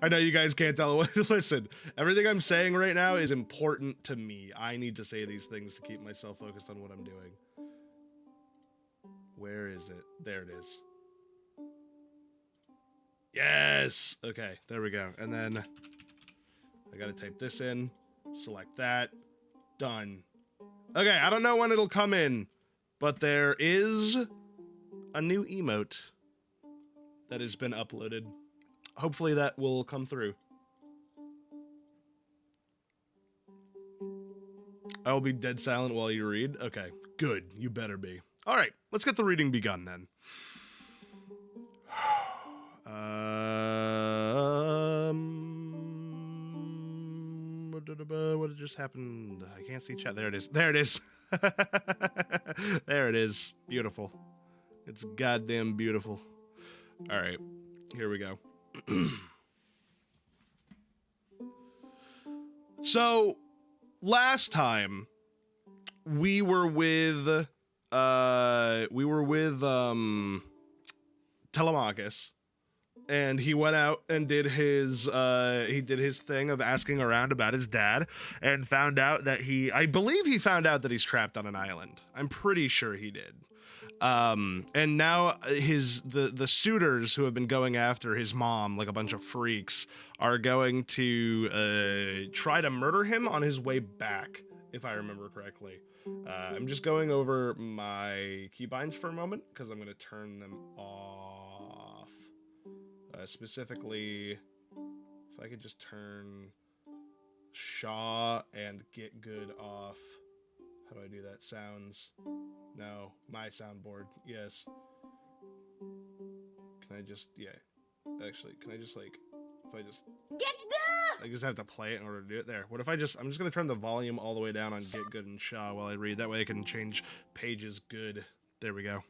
I know you guys can't tell. Listen, everything I'm saying right now is important to me. I need to say these things to keep myself focused on what I'm doing. Where is it? There it is. Yes! Okay, there we go. And then I gotta type this in, select that, done. Okay, I don't know when it'll come in, but there is a new emote that has been uploaded. Hopefully that will come through. I will be dead silent while you read. Okay, good. You better be. All right, let's get the reading begun then. What just happened? I can't see chat. There it is. There it is. There it is. Beautiful. It's goddamn beautiful. All right, here we go. So, last time we were with Telemachus, and he went out and did his thing of asking around about his dad, and found out that I believe he found out that he's trapped on an island. I'm pretty sure he did. And now the suitors who have been going after his mom like a bunch of freaks are going to try to murder him on his way back, if I remember correctly. I'm just going over my keybinds for a moment because I'm going to turn them off. Specifically, if I could just turn Shaw and Get Good off. How do I do that? Sounds. No, my soundboard. Yes. Can I just, yeah. Actually, can I just like, if I just. Get Good! I just have to play it in order to do it. There. What if I'm just gonna turn the volume all the way down on Get Good and Shaw while I read. That way I can change pages good. There we go.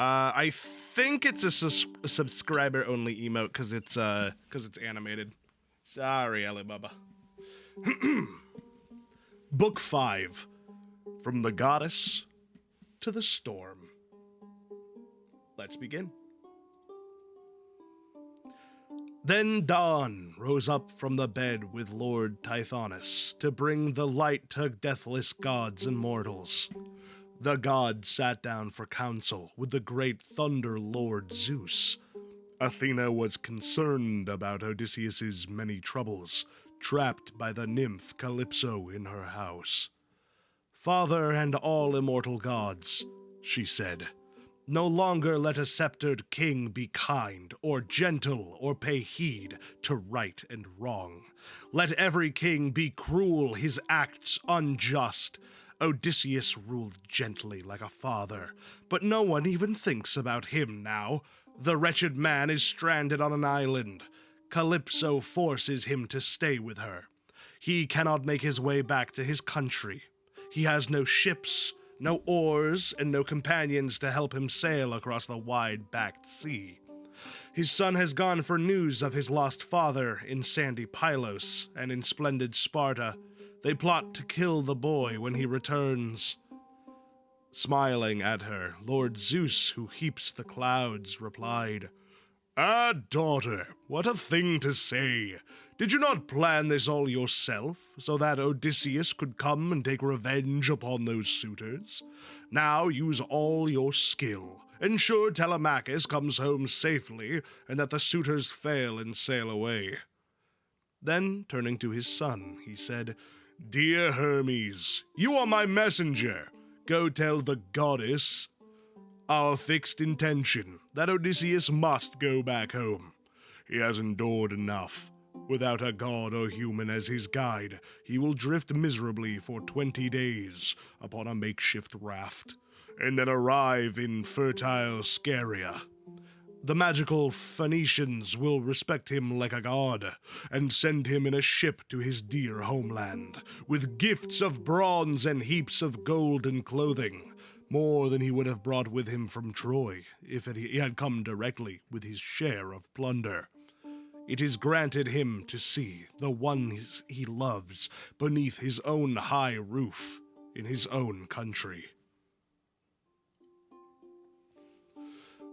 I think it's a subscriber-only emote because it's animated. Sorry, Alibaba. Book 5. From the Goddess to the Storm. Let's begin. Then dawn rose up from the bed with Lord Tithonus to bring the light to deathless gods and mortals. The god sat down for counsel with the great thunder lord Zeus. Athena was concerned about Odysseus's many troubles, trapped by the nymph Calypso in her house. Father and all immortal gods, she said, no longer let a sceptered king be kind or gentle or pay heed to right and wrong. Let every king be cruel, his acts unjust. Odysseus ruled gently like a father, but no one even thinks about him now. The wretched man is stranded on an island. Calypso forces him to stay with her. He cannot make his way back to his country. He has no ships, no oars, and no companions to help him sail across the wide-backed sea. His son has gone for news of his lost father in sandy Pylos and in splendid Sparta. They plot to kill the boy when he returns. Smiling at her, Lord Zeus, who heaps the clouds, replied, Ah, daughter, what a thing to say! Did you not plan this all yourself, so that Odysseus could come and take revenge upon those suitors? Now use all your skill. Ensure Telemachus comes home safely, and that the suitors fail and sail away. Then, turning to his son, he said, Dear Hermes, you are my messenger. Go tell the goddess our fixed intention, that Odysseus must go back home. He has endured enough. Without a god or human as his guide, he will drift miserably for 20 days upon a makeshift raft, and then arrive in fertile Scheria. The magical Phoenicians will respect him like a god, and send him in a ship to his dear homeland, with gifts of bronze and heaps of gold and clothing, more than he would have brought with him from Troy, if he had come directly with his share of plunder. It is granted him to see the one he loves beneath his own high roof in his own country.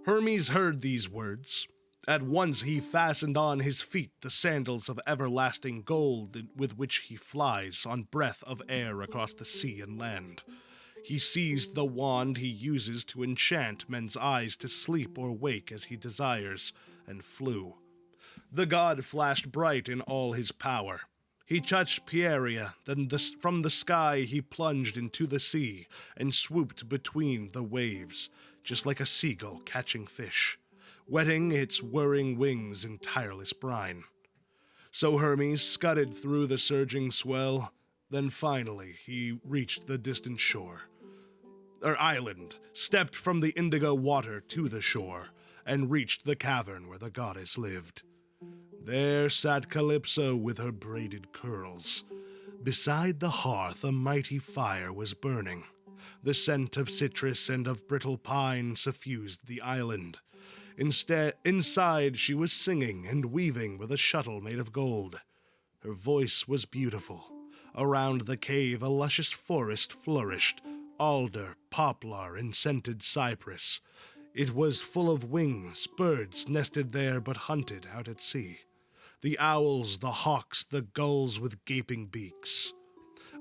Hermes heard these words At once he fastened on his feet the sandals of everlasting gold with which he flies on breath of air across the sea and land. He seized the wand he uses to enchant men's eyes to sleep or wake as he desires, and flew. The god flashed bright in all his power. He touched Pieria, then from the sky he plunged into the sea and swooped between the waves, just like a seagull catching fish, wetting its whirring wings in tireless brine. So Hermes scudded through the surging swell, then finally he reached the distant island, stepped from the indigo water to the shore, and reached the cavern where the goddess lived. There sat Calypso with her braided curls. Beside the hearth a mighty fire was burning. The scent of citrus and of brittle pine suffused the island. Inside she was singing and weaving with a shuttle made of gold. Her voice was beautiful. Around the cave a luscious forest flourished, alder, poplar, and scented cypress. It was full of wings, birds nested there but hunted out at sea. The owls, the hawks, the gulls with gaping beaks.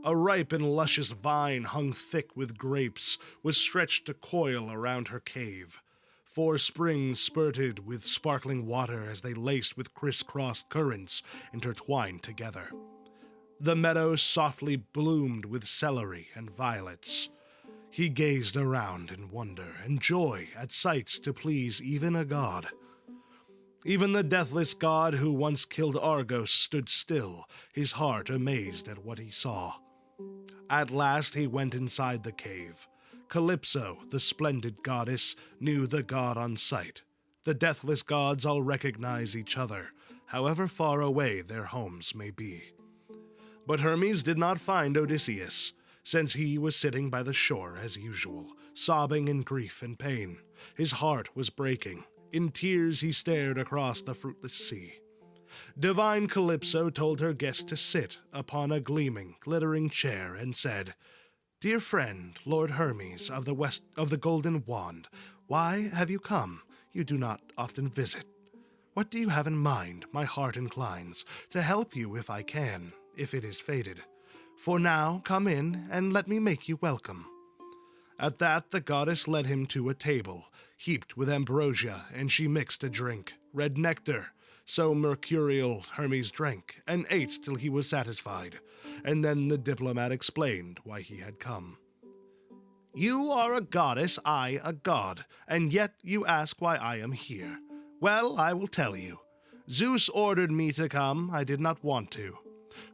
A ripe and luscious vine hung thick with grapes was stretched to coil around her cave. 4 springs spurted with sparkling water as they laced with crisscrossed currents intertwined together. The meadow softly bloomed with celery and violets. He gazed around in wonder and joy at sights to please even a god. Even the deathless god who once killed Argos stood still, his heart amazed at what he saw. At last he went inside the cave. Calypso, the splendid goddess, knew the god on sight. The deathless gods all recognize each other, however far away their homes may be. But Hermes did not find Odysseus, since he was sitting by the shore as usual, sobbing in grief and pain. His heart was breaking. In tears he stared across the fruitless sea. Divine Calypso told her guest to sit upon a gleaming, glittering chair and said, "Dear friend, Lord Hermes of the Golden Wand, why have you come? You do not often visit. What do you have in mind? My heart inclines to help you if I can, if it is fated. For now, come in and let me make you welcome." At that the goddess led him to a table, heaped with ambrosia, and she mixed a drink, red nectar. So mercurial Hermes drank, and ate till he was satisfied, and then the diplomat explained why he had come. "You are a goddess, I a god, and yet you ask why I am here. Well, I will tell you. Zeus ordered me to come, I did not want to.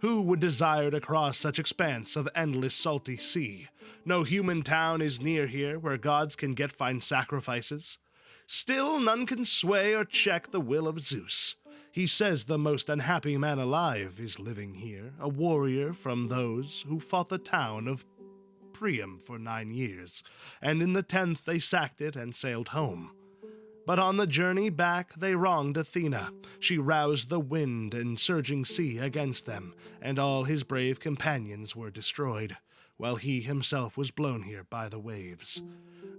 Who would desire to cross such expanse of endless salty sea? No human town is near here where gods can get fine sacrifices. Still, none can sway or check the will of Zeus. He says the most unhappy man alive is living here, a warrior from those who fought the town of Priam for 9 years, and in the 10th they sacked it and sailed home. But on the journey back they wronged Athena. She roused the wind and surging sea against them, and all his brave companions were destroyed, while he himself was blown here by the waves.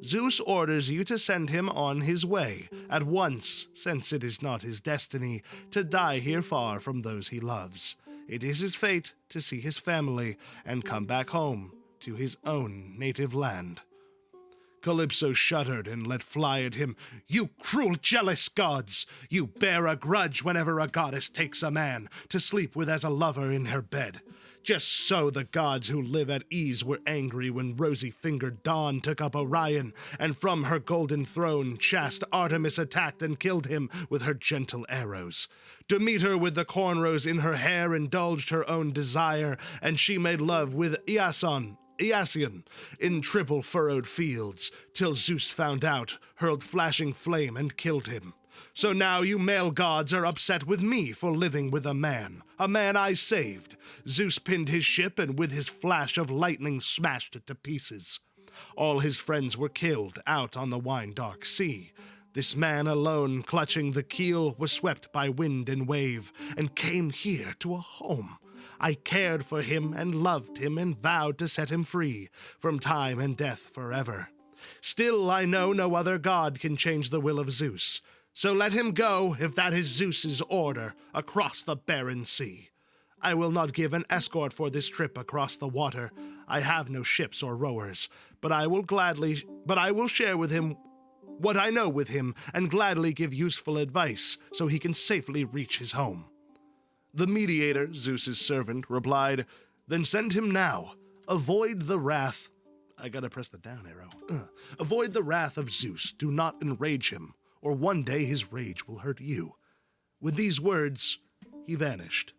Zeus orders you to send him on his way at once, since it is not his destiny to die here far from those he loves. It is his fate to see his family and come back home to his own native land." Calypso shuddered and let fly at him. "You cruel, jealous gods! You bear a grudge whenever a goddess takes a man to sleep with as a lover in her bed. Just so the gods who live at ease were angry when rosy-fingered Dawn took up Orion, and from her golden throne chaste Artemis attacked and killed him with her gentle arrows. Demeter with the cornrows in her hair indulged her own desire, and she made love with Iasion in triple-furrowed fields, till Zeus found out, hurled flashing flame, and killed him. So now you male gods are upset with me for living with a man I saved. Zeus pinned his ship and with his flash of lightning smashed it to pieces. All his friends were killed out on the wine-dark sea. This man alone, clutching the keel, was swept by wind and wave, and came here to a home. I cared for him and loved him and vowed to set him free from time and death forever. Still, I know no other god can change the will of Zeus. So let him go, if that is Zeus's order, across the barren sea. I will not give an escort for this trip across the water. I have no ships or rowers, but I will share with him what I know with him and gladly give useful advice so he can safely reach his home." The mediator, Zeus's servant, replied, "Then send him now. Avoid the wrath." I gotta press the down arrow. "Avoid the wrath of Zeus. Do not enrage him, or one day his rage will hurt you." With these words, he vanished.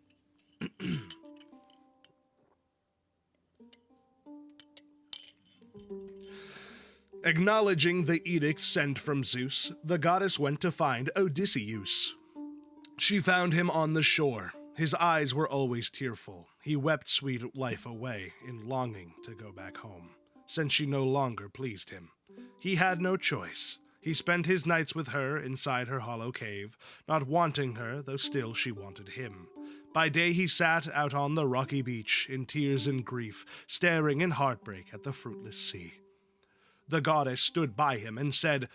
Acknowledging the edict sent from Zeus, the goddess went to find Odysseus. She found him on the shore. His eyes were always tearful. He wept sweet life away in longing to go back home, since she no longer pleased him. He had no choice. He spent his nights with her inside her hollow cave, not wanting her, though still she wanted him. By day he sat out on the rocky beach, in tears and grief, staring in heartbreak at the fruitless sea. The goddess stood by him and said,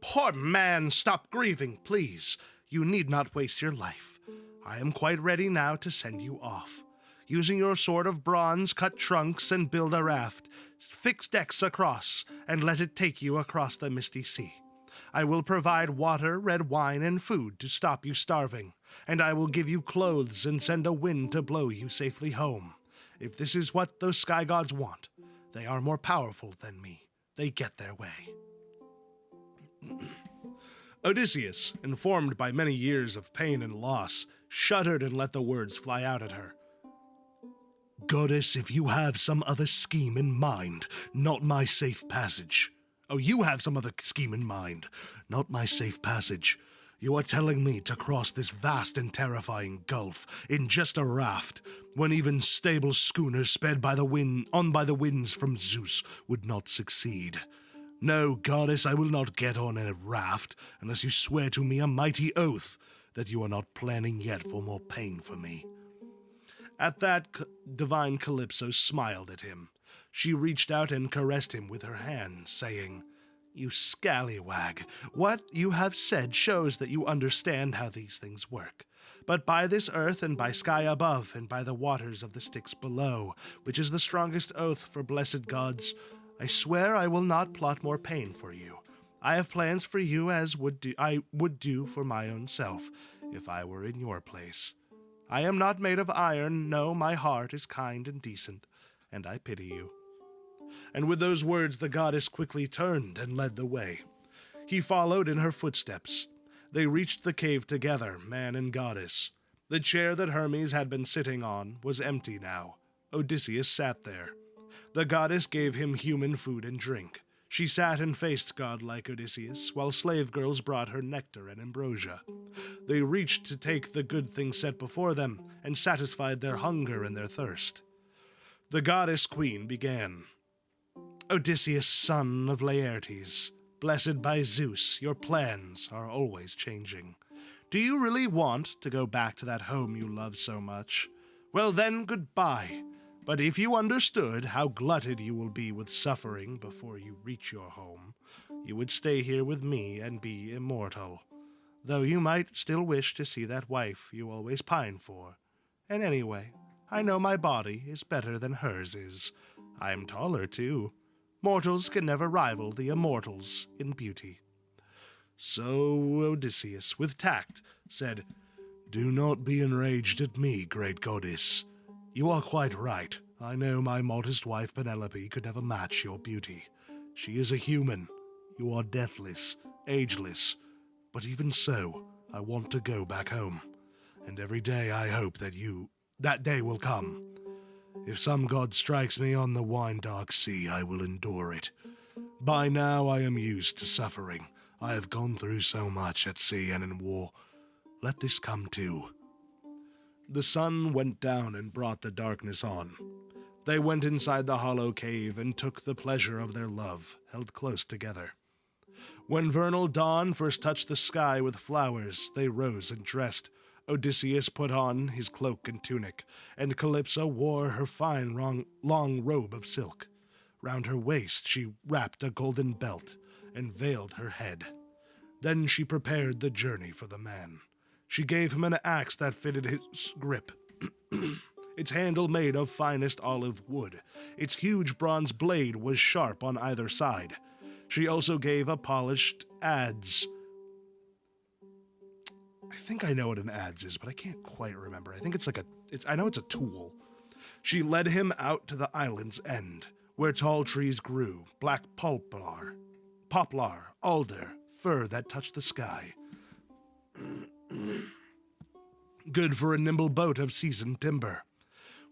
"Poor man, stop grieving, please. You need not waste your life. I am quite ready now to send you off. Using your sword of bronze, cut trunks and build a raft. Fix decks across, and let it take you across the misty sea. I will provide water, red wine, and food to stop you starving, and I will give you clothes and send a wind to blow you safely home. If this is what those sky gods want, they are more powerful than me. They get their way." Odysseus, informed by many years of pain and loss, shuddered and let the words fly out at her. "Goddess, if you have some other scheme in mind, not my safe passage. Oh, you have some other scheme in mind, not my safe passage. You are telling me to cross this vast and terrifying gulf in just a raft, when even stable schooners sped by the winds from Zeus would not succeed. No, goddess, I will not get on a raft unless you swear to me a mighty oath that you are not planning yet for more pain for me." At that, divine Calypso smiled at him. She reached out and caressed him with her hand, saying, "You scallywag, what you have said shows that you understand how these things work. But by this earth and by sky above and by the waters of the Styx below, which is the strongest oath for blessed gods, I swear I will not plot more pain for you. I have plans for you as I would do for my own self, if I were in your place. I am not made of iron, no, my heart is kind and decent, and I pity you." And with those words the goddess quickly turned and led the way. He followed in her footsteps. They reached the cave together, man and goddess. The chair that Hermes had been sitting on was empty now. Odysseus sat there. The goddess gave him human food and drink. She sat and faced godlike Odysseus, while slave girls brought her nectar and ambrosia. They reached to take the good things set before them, and satisfied their hunger and their thirst. The goddess queen began. "Odysseus, son of Laertes, blessed by Zeus, your plans are always changing. Do you really want to go back to that home you love so much? Well then, goodbye. But if you understood how glutted you will be with suffering before you reach your home, you would stay here with me and be immortal. Though you might still wish to see that wife you always pine for. And anyway, I know my body is better than hers is. I'm taller, too. Mortals can never rival the immortals in beauty." So Odysseus, with tact, said, "Do not be enraged at me, great goddess. You are quite right. I know my modest wife Penelope could never match your beauty. She is a human. You are deathless, ageless. But even so, I want to go back home. And every day I hope that day will come. If some god strikes me on the wine-dark sea, I will endure it. By now I am used to suffering. I have gone through so much at sea and in war. Let this come too." The sun went down and brought the darkness on. They went inside the hollow cave and took the pleasure of their love, held close together. When vernal dawn first touched the sky with flowers, they rose and dressed. Odysseus put on his cloak and tunic, and Calypso wore her fine long robe of silk. Round her waist she wrapped a golden belt and veiled her head. Then she prepared the journey for the man. She gave him an axe that fitted his grip, its handle made of finest olive wood. Its huge bronze blade was sharp on either side. She also gave a polished adze. I think I know what an adze is, but I can't quite remember. I think I know it's a tool. She led him out to the island's end, where tall trees grew, black poplar, alder, fir that touched the sky. Good for a nimble boat of seasoned timber.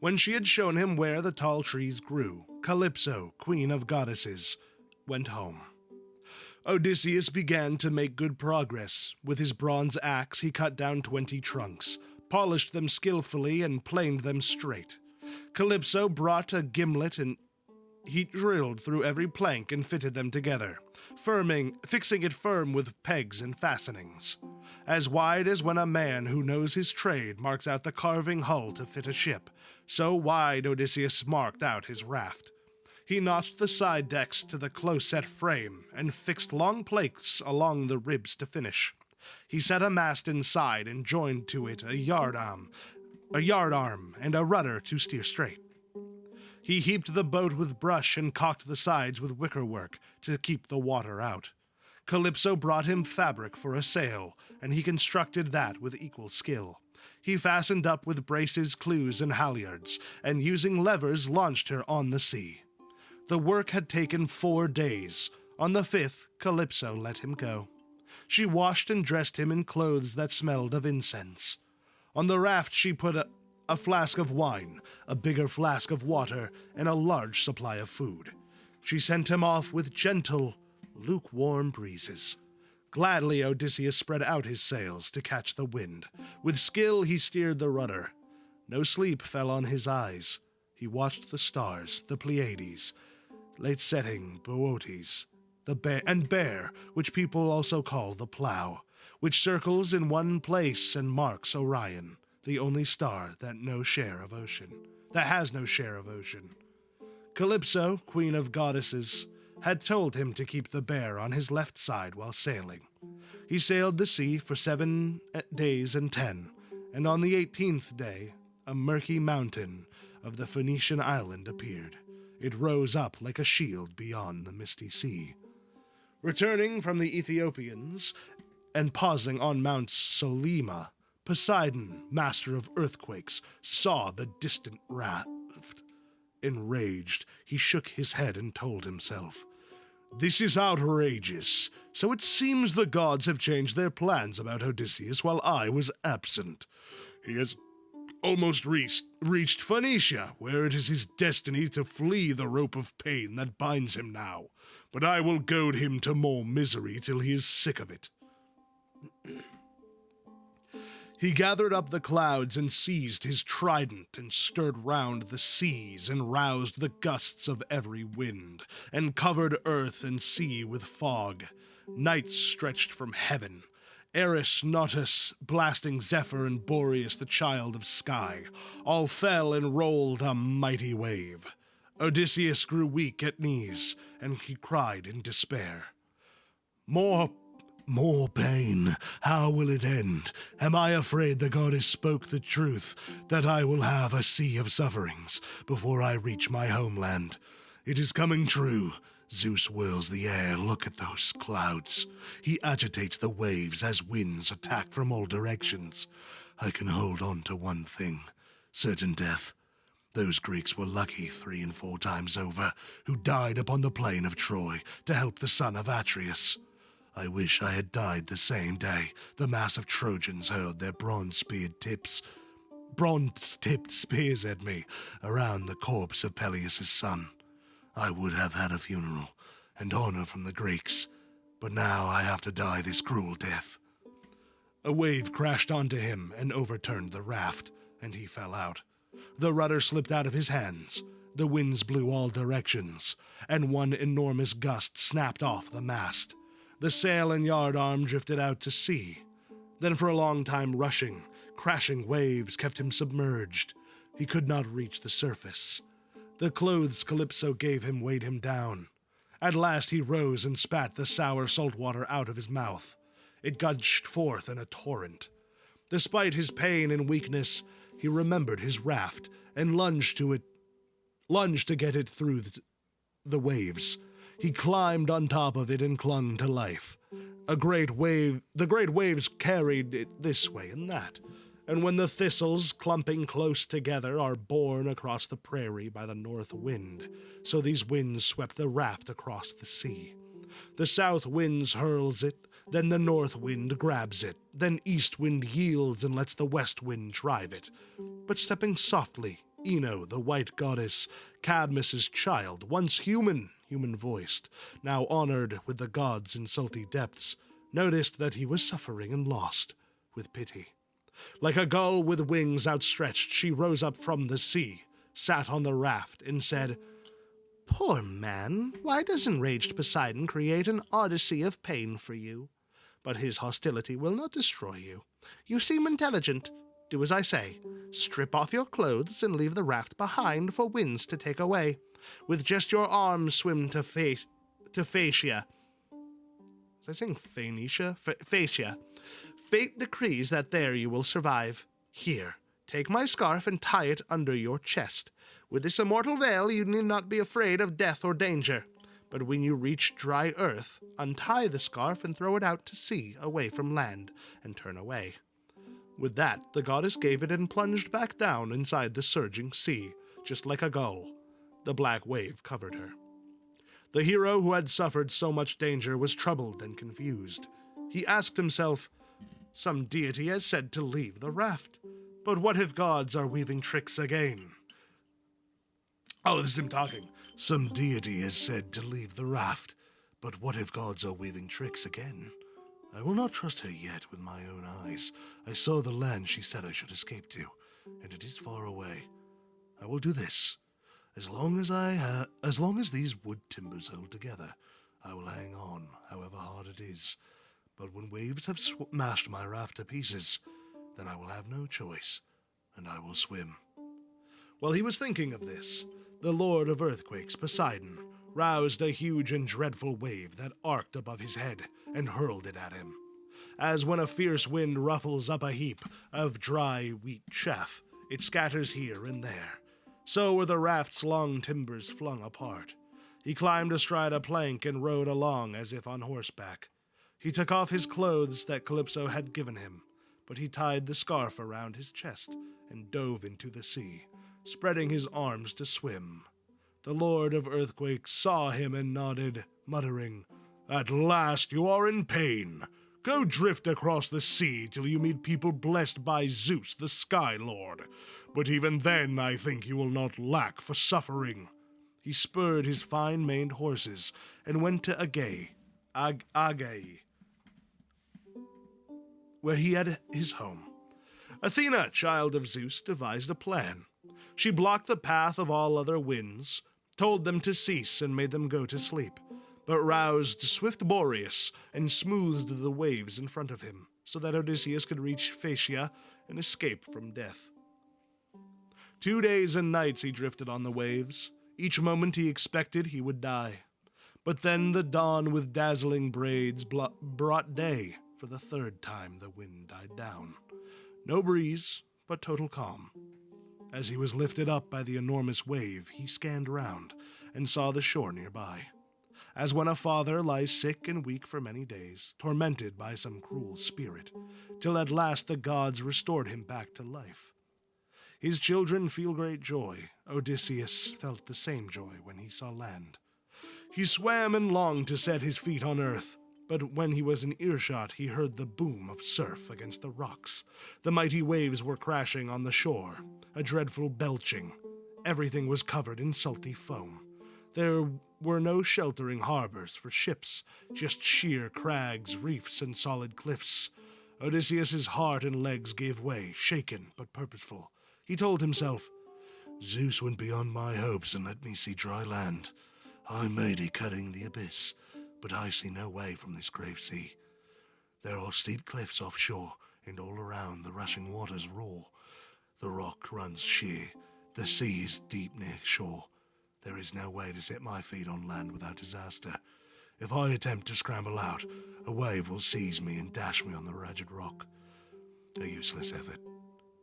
When she had shown him where the tall trees grew, Calypso, queen of goddesses, went home. Odysseus began to make good progress. With his bronze axe, he cut down 20 trunks, polished them skillfully, and planed them straight. Calypso brought a gimlet, and he drilled through every plank and fitted them together, fixing it firm with pegs and fastenings, as wide as when a man who knows his trade marks out the carving hull to fit a ship. So wide Odysseus marked out his raft. He notched the side decks to the close-set frame and fixed long planks along the ribs to finish. He set a mast inside and joined to it a yard arm and a rudder to steer straight. He heaped the boat with brush and caulked the sides with wickerwork to keep the water out. Calypso brought him fabric for a sail, and he constructed that with equal skill. He fastened up with braces, clews, and halyards, and using levers launched her on the sea. The work had taken 4 days. On the 5th, Calypso let him go. She washed and dressed him in clothes that smelled of incense. On the raft she put a flask of wine, a bigger flask of water, and a large supply of food. She sent him off with gentle, lukewarm breezes. Gladly Odysseus spread out his sails to catch the wind. With skill he steered the rudder. No sleep fell on his eyes. He watched the stars, the Pleiades, late-setting Boötes, and Bear, which people also call the Plough, which circles in one place and marks Orion, the only star that has no share of ocean. Calypso, queen of goddesses, had told him to keep the bear on his left side while sailing. He sailed the sea for 7 days and 10, and on the 18th day, a murky mountain of the Phoenician island appeared. It rose up like a shield beyond the misty sea. Returning from the Ethiopians and pausing on Mount Solyma, Poseidon, master of earthquakes, saw the distant raft. Enraged, he shook his head and told himself, "This is outrageous. So it seems the gods have changed their plans about Odysseus while I was absent. He has almost reached Phoenicia, where it is his destiny to flee the rope of pain that binds him now. But I will goad him to more misery till he is sick of it." He gathered up the clouds and seized his trident and stirred round the seas and roused the gusts of every wind and covered earth and sea with fog. Night stretched from heaven. Eris, Notus, blasting Zephyr, and Boreas, the child of sky, all fell and rolled a mighty wave. Odysseus grew weak at knees, and he cried in despair, More pain. How will it end? Am I afraid the goddess spoke the truth, that I will have a sea of sufferings before I reach my homeland? It is coming true. Zeus whirls the air. Look at those clouds. He agitates the waves as winds attack from all directions. I can hold on to one thing, certain death. Those Greeks were lucky 3 and 4 times over, who died upon the plain of Troy to help the son of Atreus. I wish I had died the same day the mass of Trojans hurled their bronze-tipped spears at me around the corpse of Peleus' son. I would have had a funeral and honor from the Greeks, but now I have to die this cruel death. A wave crashed onto him and overturned the raft, and he fell out. The rudder slipped out of his hands. The winds blew all directions, and one enormous gust snapped off the mast. The sail and yard arm drifted out to sea. Then for a long time crashing waves kept him submerged. He could not reach the surface. The clothes Calypso gave him weighed him down. At last he rose and spat the sour salt water out of his mouth. It gushed forth in a torrent. Despite his pain and weakness, he remembered his raft and lunged to get it through the waves. He climbed on top of it and clung to life. The great waves carried it this way and that, and when the thistles, clumping close together, are borne across the prairie by the north wind, so these winds swept the raft across the sea. The south wind hurls it, then the north wind grabs it, then east wind yields and lets the west wind drive it. But stepping softly, Ino, the white goddess, Cadmus's child, once human-voiced, now honored with the gods' in salty depths, noticed that he was suffering and lost, with pity. Like a gull with wings outstretched, she rose up from the sea, sat on the raft, and said, "Poor man, why does enraged Poseidon create an Odyssey of pain for you? But his hostility will not destroy you. You seem intelligent. Do as I say. Strip off your clothes and leave the raft behind for winds to take away. With just your arms swim to Phaeacia. Was I saying Phoenicia? Phaeacia. Fate decrees that there you will survive. Here, take my scarf and tie it under your chest. With this immortal veil you need not be afraid of death or danger. But when you reach dry earth, untie the scarf and throw it out to sea, away from land, and turn away." With that, the goddess gave it and plunged back down inside the surging sea, just like a gull. The black wave covered her. The hero who had suffered so much danger was troubled and confused. He asked himself, "Some deity has said to leave the raft. But what if gods are weaving tricks again?" Oh, this is him talking. "Some deity has said to leave the raft, but what if gods are weaving tricks again? I will not trust her yet with my own eyes. I saw the land she said I should escape to, and it is far away. I will do this. As long as these wood timbers hold together, I will hang on, however hard it is. But when waves have smashed my raft to pieces, then I will have no choice, and I will swim." While he was thinking of this, the lord of earthquakes, Poseidon, roused a huge and dreadful wave that arced above his head and hurled it at him. As when a fierce wind ruffles up a heap of dry wheat chaff, it scatters here and there. So were the raft's long timbers flung apart. He climbed astride a plank and rode along as if on horseback. He took off his clothes that Calypso had given him, but he tied the scarf around his chest and dove into the sea, spreading his arms to swim. The Lord of Earthquakes saw him and nodded, muttering, "At last you are in pain. Go drift across the sea till you meet people blessed by Zeus, the Sky Lord. But even then I think you will not lack for suffering." He spurred his fine-maned horses and went to Agae, where he had his home. Athena, child of Zeus, devised a plan. She blocked the path of all other winds, told them to cease and made them go to sleep, but roused swift Boreas and smoothed the waves in front of him, so that Odysseus could reach Phaeacia and escape from death. 2 days and nights he drifted on the waves. Each moment he expected he would die. But then the dawn with dazzling braids brought day. For the third time the wind died down. No breeze, but total calm. As he was lifted up by the enormous wave, he scanned round and saw the shore nearby. As when a father lies sick and weak for many days, tormented by some cruel spirit, till at last the gods restored him back to life. His children feel great joy. Odysseus felt the same joy when he saw land. He swam and longed to set his feet on earth, but when he was in earshot he heard the boom of surf against the rocks. The mighty waves were crashing on the shore, a dreadful belching. Everything was covered in salty foam. There were no sheltering harbors for ships, just sheer crags, reefs, and solid cliffs. Odysseus's heart and legs gave way, shaken but purposeful. He told himself, "Zeus went beyond my hopes and let me see dry land. I made it cutting the abyss, but I see no way from this grave sea. There are steep cliffs offshore, and all around the rushing waters roar. The rock runs sheer, the sea is deep near shore. There is no way to set my feet on land without disaster. If I attempt to scramble out, a wave will seize me and dash me on the ragged rock. A useless effort.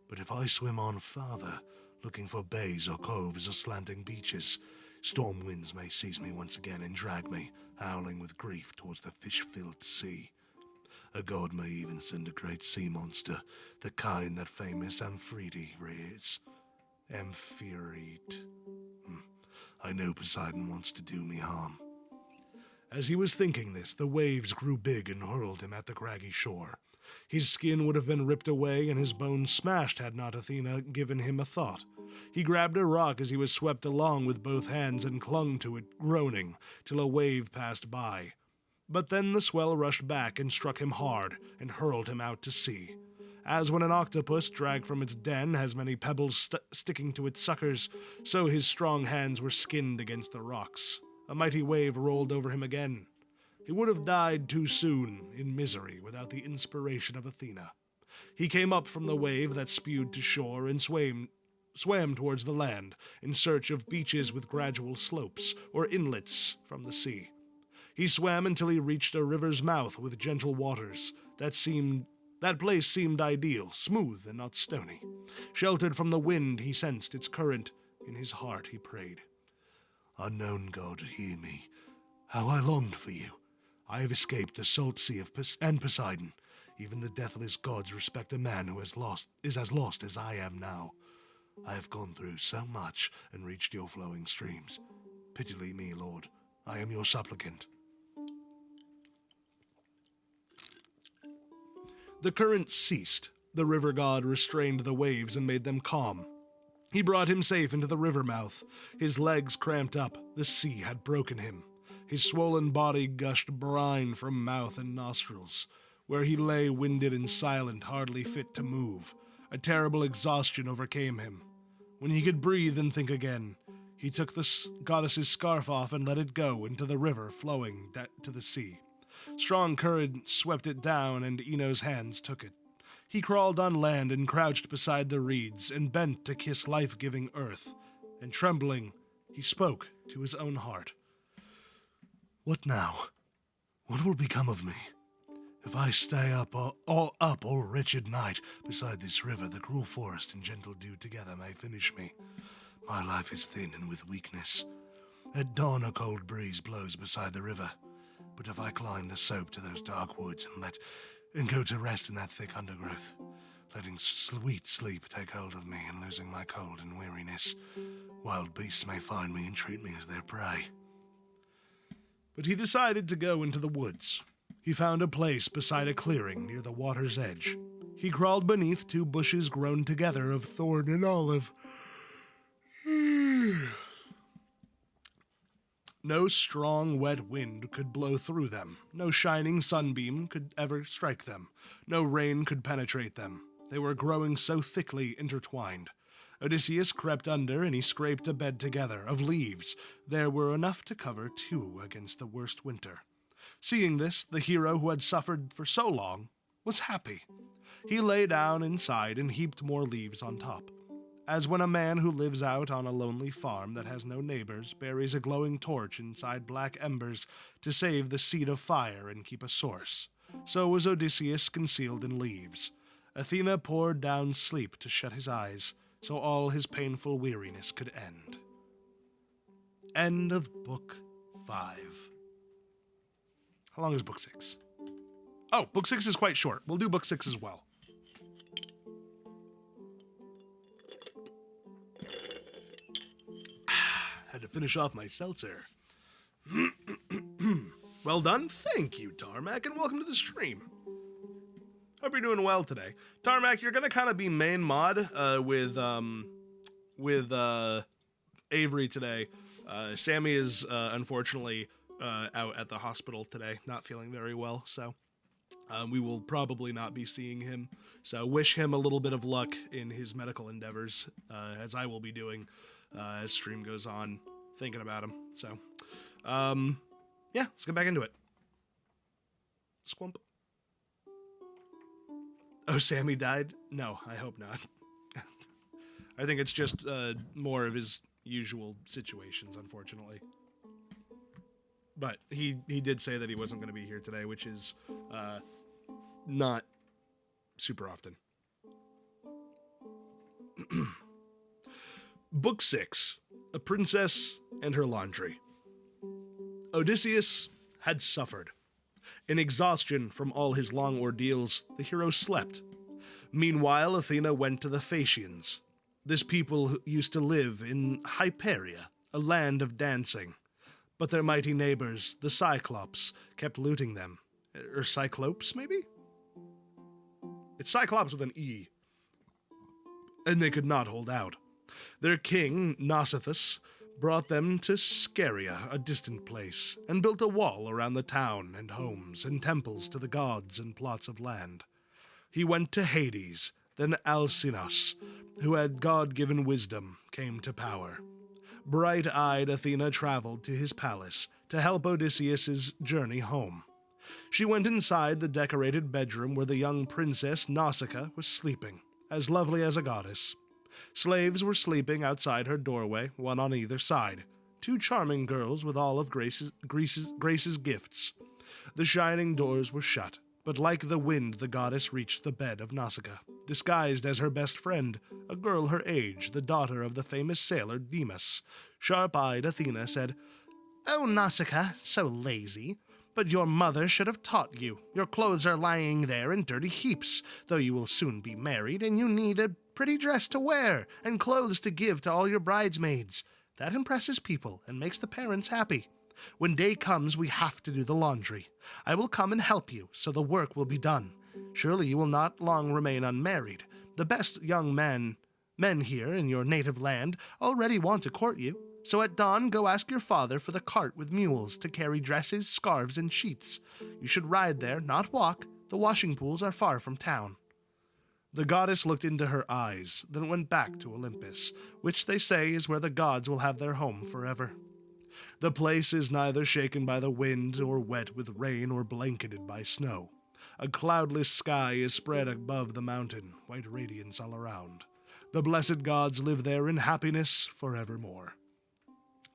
But if I swim on farther, looking for bays or coves or slanting beaches, storm winds may seize me once again and drag me, howling with grief, towards the fish-filled sea. A god may even send a great sea monster, the kind that famous Amphitrite rears. Amphitrite. I know Poseidon wants to do me harm. As he was thinking this, the waves grew big and hurled him at the craggy shore. His skin would have been ripped away and his bones smashed had not Athena given him a thought. He grabbed a rock as he was swept along with both hands and clung to it, groaning, till a wave passed by. But then the swell rushed back and struck him hard and hurled him out to sea. As when an octopus, dragged from its den, has many pebbles sticking to its suckers, so his strong hands were skinned against the rocks. A mighty wave rolled over him again. He would have died too soon, in misery, without the inspiration of Athena. He came up from the wave that spewed to shore and swam towards the land, in search of beaches with gradual slopes, or inlets from the sea. He swam until he reached a river's mouth with gentle waters. That place seemed ideal, smooth and not stony. Sheltered from the wind, he sensed its current. In his heart he prayed. Unknown God, hear me. How I longed for you. I have escaped the salt sea and Poseidon. Even the deathless gods respect a man who is as lost as I am now. I have gone through so much and reached your flowing streams. Pity me, Lord. I am your supplicant. The current ceased. The river god restrained the waves and made them calm. He brought him safe into the river mouth. His legs cramped up. The sea had broken him. His swollen body gushed brine from mouth and nostrils. Where he lay, winded and silent, hardly fit to move. A terrible exhaustion overcame him. When he could breathe and think again, he took the goddess's scarf off and let it go into the river flowing to the sea. Strong current swept it down, and Ino's hands took it. He crawled on land and crouched beside the reeds and bent to kiss life-giving earth. And trembling, he spoke to his own heart. What now? What will become of me? If I stay up all wretched night beside this river, the cruel forest and gentle dew together may finish me. My life is thin and with weakness. At dawn a cold breeze blows beside the river. But if I climb the slope to those dark woods and go to rest in that thick undergrowth, letting sweet sleep take hold of me and losing my cold and weariness, wild beasts may find me and treat me as their prey. But he decided to go into the woods. He found a place beside a clearing near the water's edge. He crawled beneath two bushes grown together of thorn and olive. No strong, wet wind could blow through them. No shining sunbeam could ever strike them. No rain could penetrate them. They were growing so thickly intertwined. Odysseus crept under, and he scraped a bed together of leaves. There were enough to cover two against the worst winter. Seeing this, the hero who had suffered for so long was happy. He lay down inside and heaped more leaves on top. As when a man who lives out on a lonely farm that has no neighbors buries a glowing torch inside black embers to save the seed of fire and keep a source, so was Odysseus concealed in leaves. Athena poured down sleep to shut his eyes, so all his painful weariness could end. End of Book 5. How long is Book 6? Oh, Book 6 is quite short. We'll do Book 6 as well. Had to finish off my seltzer. Well done. Thank you, Tarmac, and welcome to the stream. Hope you're doing well today. Tarmac, you're going to kind of be main mod with Avery today. Sammy is unfortunately out at the hospital today, not feeling very well, so we will probably not be seeing him. So wish him a little bit of luck in his medical endeavors, as I will be doing as stream goes on, thinking about him. So, yeah, let's get back into it. Squump. Oh, Sammy died? No, I hope not. I think it's just more of his usual situations, unfortunately. But he did say that he wasn't going to be here today, which is not super often. Book 6, A Princess and Her Laundry. Odysseus had suffered. In exhaustion from all his long ordeals, the hero slept. Meanwhile, Athena went to the Phaeacians. This people used to live in Hyperia, a land of dancing. But their mighty neighbors, the Cyclops, kept looting them. Or Cyclopes, maybe? It's Cyclops with an E. And they could not hold out. Their king, Nausithous, brought them to Scheria, a distant place, and built a wall around the town and homes and temples to the gods and plots of land. He went to Hades, then Alcinous, who had God-given wisdom, came to power. Bright-eyed Athena traveled to his palace to help Odysseus's journey home. She went inside the decorated bedroom where the young princess Nausicaa was sleeping, as lovely as a goddess. Slaves were sleeping outside her doorway, one on either side, 2 charming girls with all of Grace's gifts. The shining doors were shut, but like the wind the goddess reached the bed of Nausicaa, disguised as her best friend, a girl her age, the daughter of the famous sailor Demas. Sharp-eyed Athena said, "Oh, Nausicaa, so lazy. But your mother should have taught you. Your clothes are lying there in dirty heaps, though you will soon be married, and you need a pretty dress to wear and clothes to give to all your bridesmaids. That impresses people and makes the parents happy. When day comes, we have to do the laundry. I will come and help you, so the work will be done. Surely you will not long remain unmarried. The best young men here in your native land already want to court you. So at dawn, go ask your father for the cart with mules to carry dresses, scarves, and sheets. You should ride there, not walk. The washing pools are far from town." The goddess looked into her eyes, then went back to Olympus, which they say is where the gods will have their home forever. The place is neither shaken by the wind, or wet with rain, or blanketed by snow. A cloudless sky is spread above the mountain, white radiance all around. The blessed gods live there in happiness forevermore.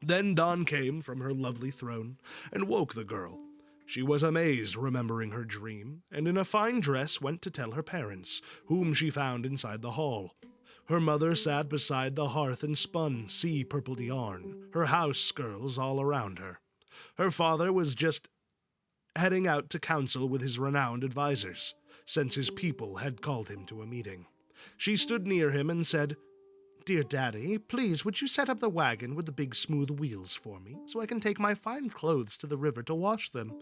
Then dawn came from her lovely throne and woke the girl. She was amazed, remembering her dream, and in a fine dress went to tell her parents, whom she found inside the hall. Her mother sat beside the hearth and spun sea-purpled yarn, her house girls all around her. Her father was just heading out to council with his renowned advisors, since his people had called him to a meeting. She stood near him and said, "Dear Daddy, please would you set up the wagon with the big smooth wheels for me, so I can take my fine clothes to the river to wash them?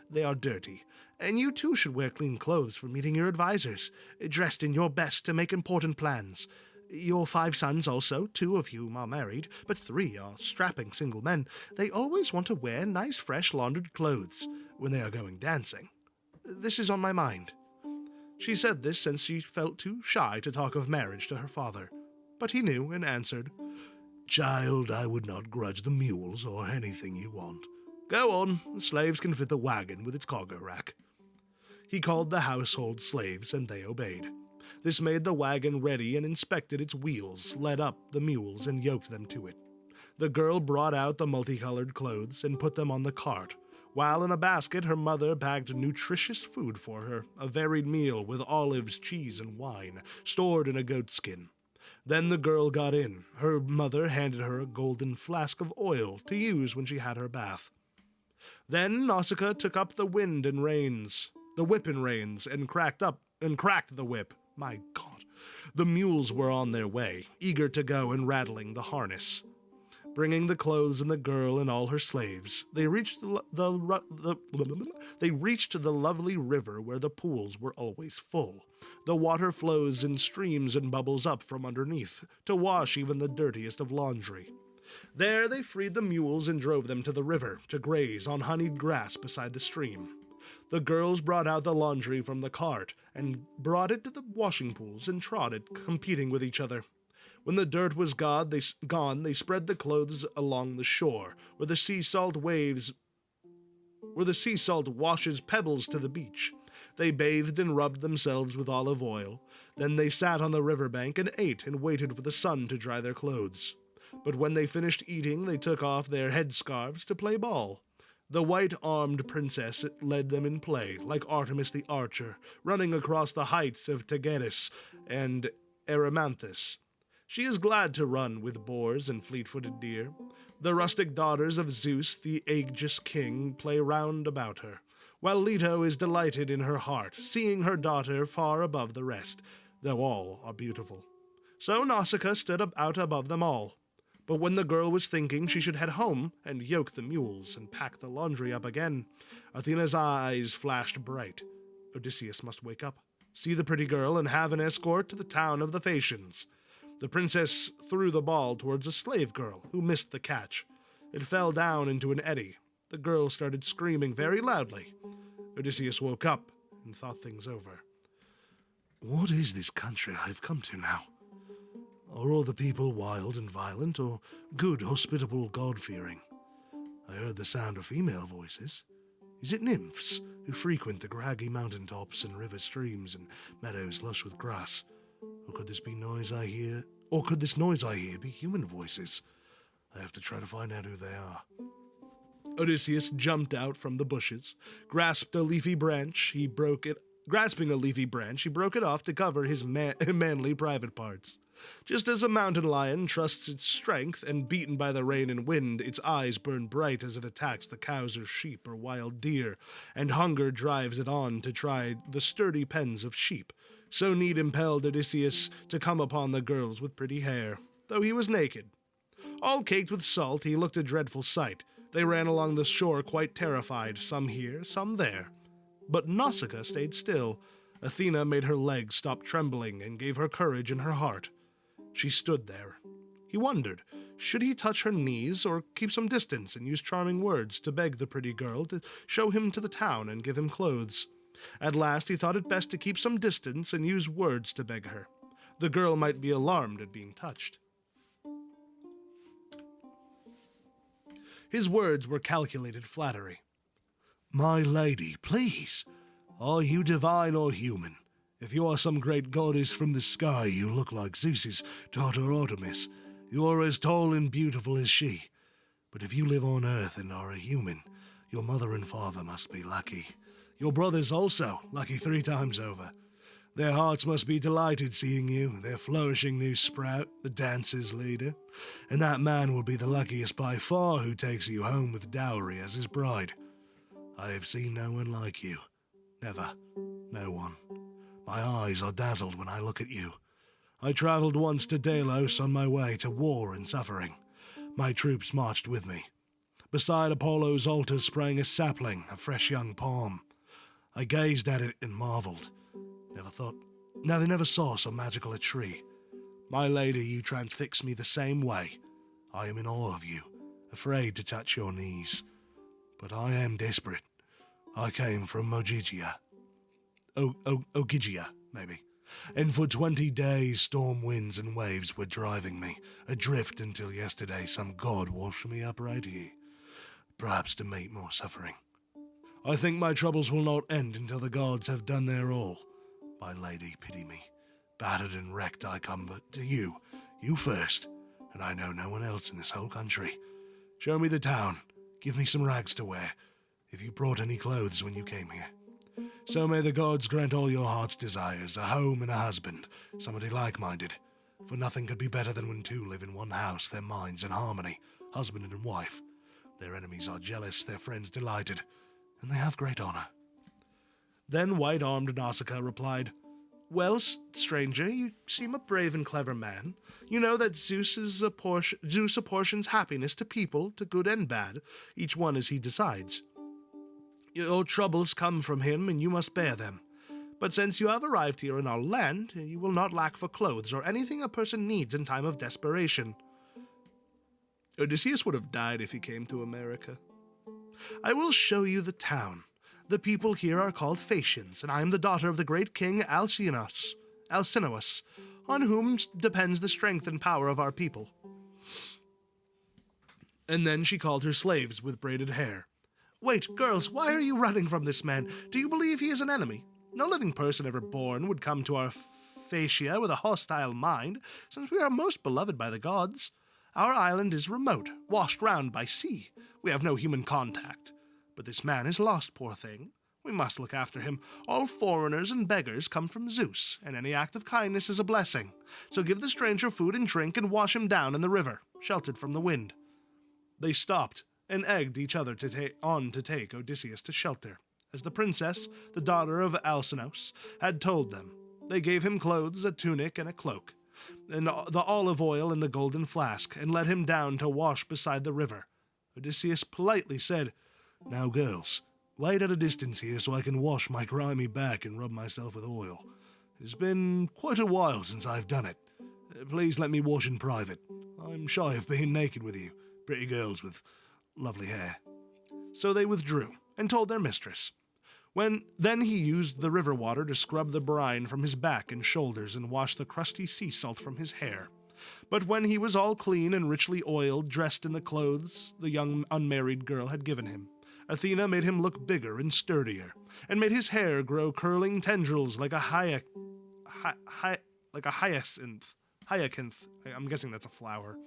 They are dirty, and you too should wear clean clothes for meeting your advisors, dressed in your best to make important plans. Your 5 sons also, 2 of whom are married, but 3 are strapping single men. They always want to wear nice fresh laundered clothes when they are going dancing. This is on my mind." She said this since she felt too shy to talk of marriage to her father. But he knew and answered, "Child, I would not grudge the mules or anything you want. Go on, the slaves can fit the wagon with its cargo rack." He called the household slaves, and they obeyed. This made the wagon ready and inspected its wheels, led up the mules, and yoked them to it. The girl brought out the multicolored clothes and put them on the cart, while in a basket her mother bagged nutritious food for her, a varied meal with olives, cheese, and wine, stored in a goatskin. Then the girl got in. Her mother handed her a golden flask of oil to use when she had her bath. Then Nausicaa took up the whip and reins, and cracked the whip. My God! The mules were on their way, eager to go and rattling the harness. Bringing the clothes and the girl and all her slaves, they reached the lovely river where the pools were always full. The water flows in streams and bubbles up from underneath, to wash even the dirtiest of laundry. There they freed the mules and drove them to the river, to graze on honeyed grass beside the stream. The girls brought out the laundry from the cart, and brought it to the washing pools and trod it, competing with each other. When the dirt was gone, they spread the clothes along the shore, where the sea salt washes pebbles to the beach. They bathed and rubbed themselves with olive oil. Then they sat on the riverbank and ate and waited for the sun to dry their clothes. But when they finished eating, they took off their headscarves to play ball. The white-armed princess led them in play, like Artemis the archer, running across the heights of Tagetis and Erymanthus. She is glad to run with boars and fleet-footed deer. The rustic daughters of Zeus, the Aegis king, play round about her, while Leto is delighted in her heart, seeing her daughter far above the rest, though all are beautiful. So Nausicaa stood out above them all. But when the girl was thinking she should head home and yoke the mules and pack the laundry up again, Athena's eyes flashed bright. Odysseus must wake up, see the pretty girl, and have an escort to the town of the Phaeacians. The princess threw the ball towards a slave girl, who missed the catch. It fell down into an eddy. The girl started screaming very loudly. Odysseus woke up and thought things over. What is this country I have come to now? Are all the people wild and violent, or good, hospitable, God-fearing? I heard the sound of female voices. Is it nymphs who frequent the craggy mountain-tops and river streams and meadows lush with grass? Or could this noise I hear be human voices? I have to try to find out who they are. Odysseus jumped out from the bushes, grasping a leafy branch, he broke it off to cover his manly private parts. Just as a mountain lion trusts its strength, and beaten by the rain and wind, its eyes burn bright as it attacks the cows or sheep or wild deer, and hunger drives it on to try the sturdy pens of sheep, so need impelled Odysseus to come upon the girls with pretty hair, though he was naked. All caked with salt, he looked a dreadful sight. They ran along the shore quite terrified, some here, some there. But Nausicaa stayed still. Athena made her legs stop trembling and gave her courage in her heart. She stood there. He wondered, should he touch her knees or keep some distance and use charming words to beg the pretty girl to show him to the town and give him clothes? At last he thought it best to keep some distance and use words to beg her. The girl might be alarmed at being touched. His words were calculated flattery. My lady, please, are you divine or human? If you are some great goddess from the sky, you look like Zeus's daughter Artemis. You are as tall and beautiful as she. But if you live on earth and are a human, your mother and father must be lucky. Your brothers also, lucky 3 times over. Their hearts must be delighted seeing you, their flourishing new sprout, the dancer's leader. And that man will be the luckiest by far who takes you home with dowry as his bride. I have seen no one like you. Never. No one. My eyes are dazzled when I look at you. I traveled once to Delos on my way to war and suffering. My troops marched with me. Beside Apollo's altar sprang a sapling, a fresh young palm. I gazed at it and marveled. Never saw so magical a tree. My lady, you transfix me the same way. I am in awe of you, afraid to touch your knees. But I am desperate. I came from Ogygia. Ogygia, maybe. And for 20 days storm winds and waves were driving me, adrift until yesterday some god washed me up right here. Perhaps to meet more suffering. I think my troubles will not end until the gods have done their all. My lady, pity me. Battered and wrecked I come, but to you first, and I know no one else in this whole country. Show me the town, give me some rags to wear, if you brought any clothes when you came here. So may the gods grant all your heart's desires, a home and a husband, somebody like-minded. For nothing could be better than when 2 live in one house, their minds in harmony, husband and wife. Their enemies are jealous, their friends delighted, and they have great honor. Then white-armed Nausicaa replied, Well, stranger, you seem a brave and clever man. You know that Zeus apportions happiness to people, to good and bad, each one as he decides. Your troubles come from him, and you must bear them. But since you have arrived here in our land, you will not lack for clothes or anything a person needs in time of desperation. Odysseus would have died if he came to America. I will show you the town. The people here are called Phaeacians, and I am the daughter of the great king Alcinous, on whom depends the strength and power of our people. And then she called her slaves with braided hair. Wait, girls, why are you running from this man? Do you believe he is an enemy? No living person ever born would come to our Phaeacia with a hostile mind, since we are most beloved by the gods. Our island is remote, washed round by sea. We have no human contact. But this man is lost, poor thing. We must look after him. All foreigners and beggars come from Zeus, and any act of kindness is a blessing. So give the stranger food and drink and wash him down in the river, sheltered from the wind." They stopped and egged each other to take Odysseus to shelter, as the princess, the daughter of Alcinous, had told them. They gave him clothes, a tunic, and a cloak, and the olive oil in the golden flask, and led him down to wash beside the river. Odysseus politely said, "Now, girls, wait at a distance here so I can wash my grimy back and rub myself with oil. It's been quite a while since I've done it. Please let me wash in private. I'm shy of being naked with you, pretty girls with lovely hair." So they withdrew and told their mistress. Then he used the river water to scrub the brine from his back and shoulders and wash the crusty sea salt from his hair. But when he was all clean and richly oiled, dressed in the clothes the young unmarried girl had given him, Athena made him look bigger and sturdier, and made his hair grow curling tendrils like a hyacinth. I'm guessing that's a flower.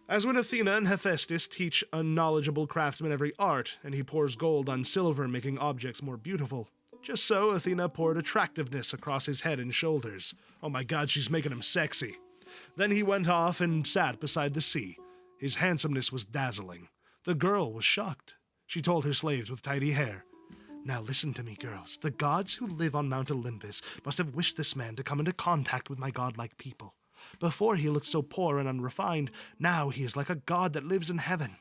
As when Athena and Hephaestus teach a knowledgeable craftsman every art, and he pours gold on silver, making objects more beautiful, just so Athena poured attractiveness across his head and shoulders. Oh my god, she's making him sexy. Then he went off and sat beside the sea. His handsomeness was dazzling. The girl was shocked. She told her slaves with tidy hair, "Now listen to me, girls. The gods who live on Mount Olympus must have wished this man to come into contact with my godlike people. Before he looked so poor and unrefined, now he is like a god that lives in heaven.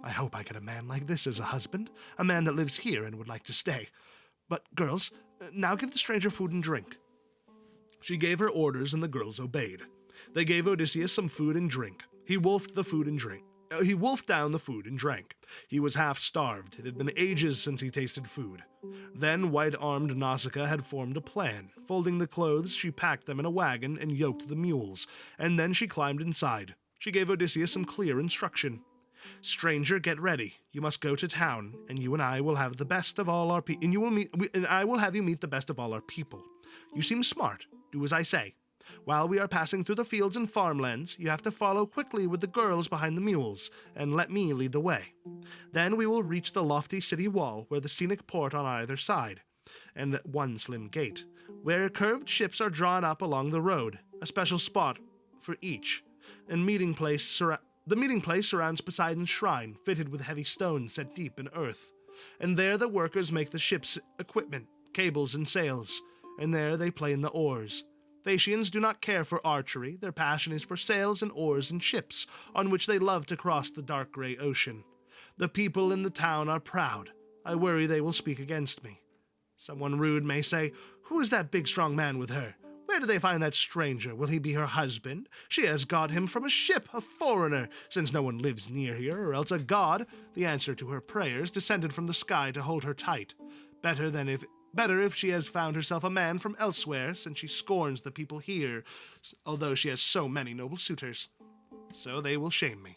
I hope I get a man like this as a husband, a man that lives here and would like to stay. But, girls, now give the stranger food and drink." She gave her orders, and the girls obeyed. They gave Odysseus some food and drink. He wolfed down the food and drank. He was half starved. It had been ages since he tasted food. Then white-armed Nausicaa had formed a plan. Folding the clothes, she packed them in a wagon and yoked the mules, and then she climbed inside. She gave Odysseus some clear instruction. "Stranger, get ready. You must go to town, and you and I will have the best of all our people. And I will have you meet the best of all our people. You seem smart. Do as I say. While we are passing through the fields and farmlands, you have to follow quickly with the girls behind the mules, and let me lead the way. Then we will reach the lofty city wall, where the scenic port on either side, and one slim gate, where curved ships are drawn up along the road, a special spot for each, and the meeting place surrounds Poseidon's shrine, fitted with heavy stones set deep in earth. And there the workers make the ship's equipment, cables and sails, and there they play in the oars. Phaeacians do not care for archery. Their passion is for sails and oars and ships, on which they love to cross the dark gray ocean. The people in the town are proud. I worry they will speak against me. Someone rude may say, 'Who is that big strong man with her? Where did they find that stranger? Will he be her husband? She has got him from a ship, a foreigner, since no one lives near here, or else a god, the answer to her prayers, descended from the sky to hold her tight. Better if she has found herself a man from elsewhere, since she scorns the people here, although she has so many noble suitors. So they will shame me.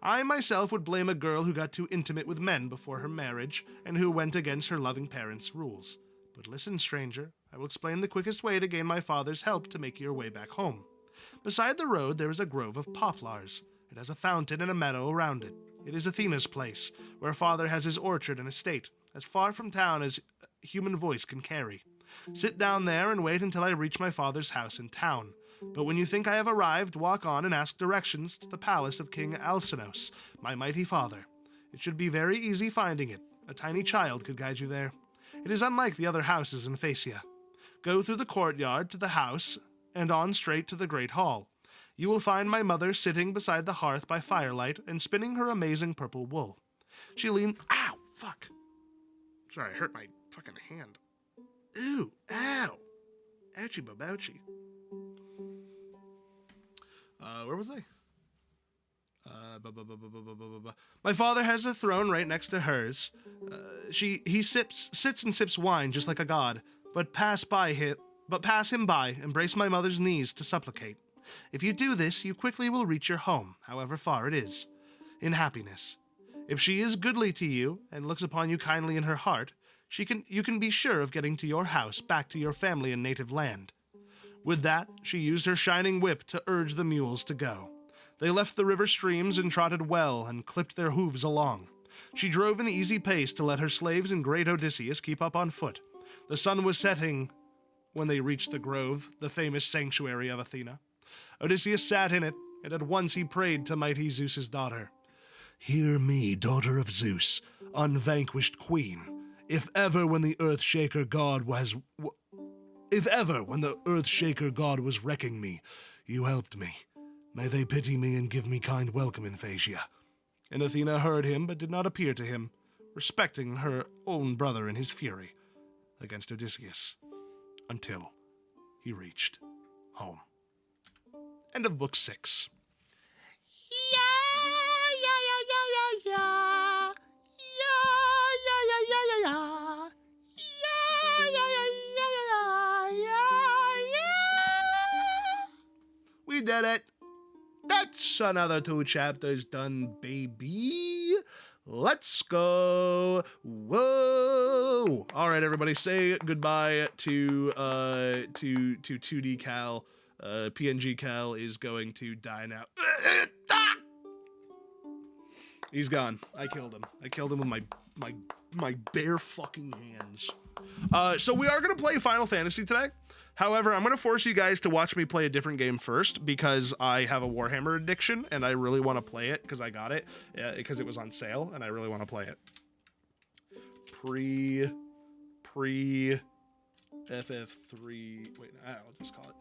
I myself would blame a girl who got too intimate with men before her marriage, and who went against her loving parents' rules. But listen, stranger, I will explain the quickest way to gain my father's help to make your way back home. Beside the road there is a grove of poplars. It has a fountain and a meadow around it. It is Athena's place, where father has his orchard and estate, as far from town as human voice can carry. Sit down there and wait until I reach my father's house in town. But when you think I have arrived, walk on and ask directions to the palace of King Alcinous, my mighty father. It should be very easy finding it. A tiny child could guide you there. It is unlike the other houses in Phaeacia. Go through the courtyard to the house, and on straight to the great hall. You will find my mother sitting beside the hearth by firelight and spinning her amazing purple wool. She leaned... Ow! Fuck! Sorry, I hurt my fucking hand. Ooh! Ow! Ouchie babouchie. Where was I? My father has a throne right next to hers. He sits and sips wine just like a god, but pass him by, embrace my mother's knees to supplicate. If you do this, you quickly will reach your home, however far it is, in happiness. If she is goodly to you and looks upon you kindly in her heart, you can be sure of getting to your house, back to your family and native land. With that, she used her shining whip to urge the mules to go. They left the river streams and trotted well and clipped their hooves along. She drove an easy pace to let her slaves and great Odysseus keep up on foot. The sun was setting when they reached the grove, the famous sanctuary of Athena. Odysseus sat in it, and at once he prayed to mighty Zeus's daughter. Hear me, daughter of Zeus, unvanquished queen. If ever when the Earthshaker God was wrecking me, you helped me. May they pity me and give me kind welcome in Phasia. And Athena heard him, but did not appear to him, respecting her own brother in his fury against Odysseus, until he reached home. End of book 6. We did it. That's another 2 chapters done, baby. Let's go. Whoa. All right, everybody, say goodbye to 2D Cal. PNG Cal is going to die now. He's gone. I killed him. I killed him with my bare fucking hands. So we are going to play Final Fantasy today. However, I'm going to force you guys to watch me play a different game first because I have a Warhammer addiction and I really want to play it because I got it because it was on sale and I really want to play it. Pre FF3. Wait, I'll just call it.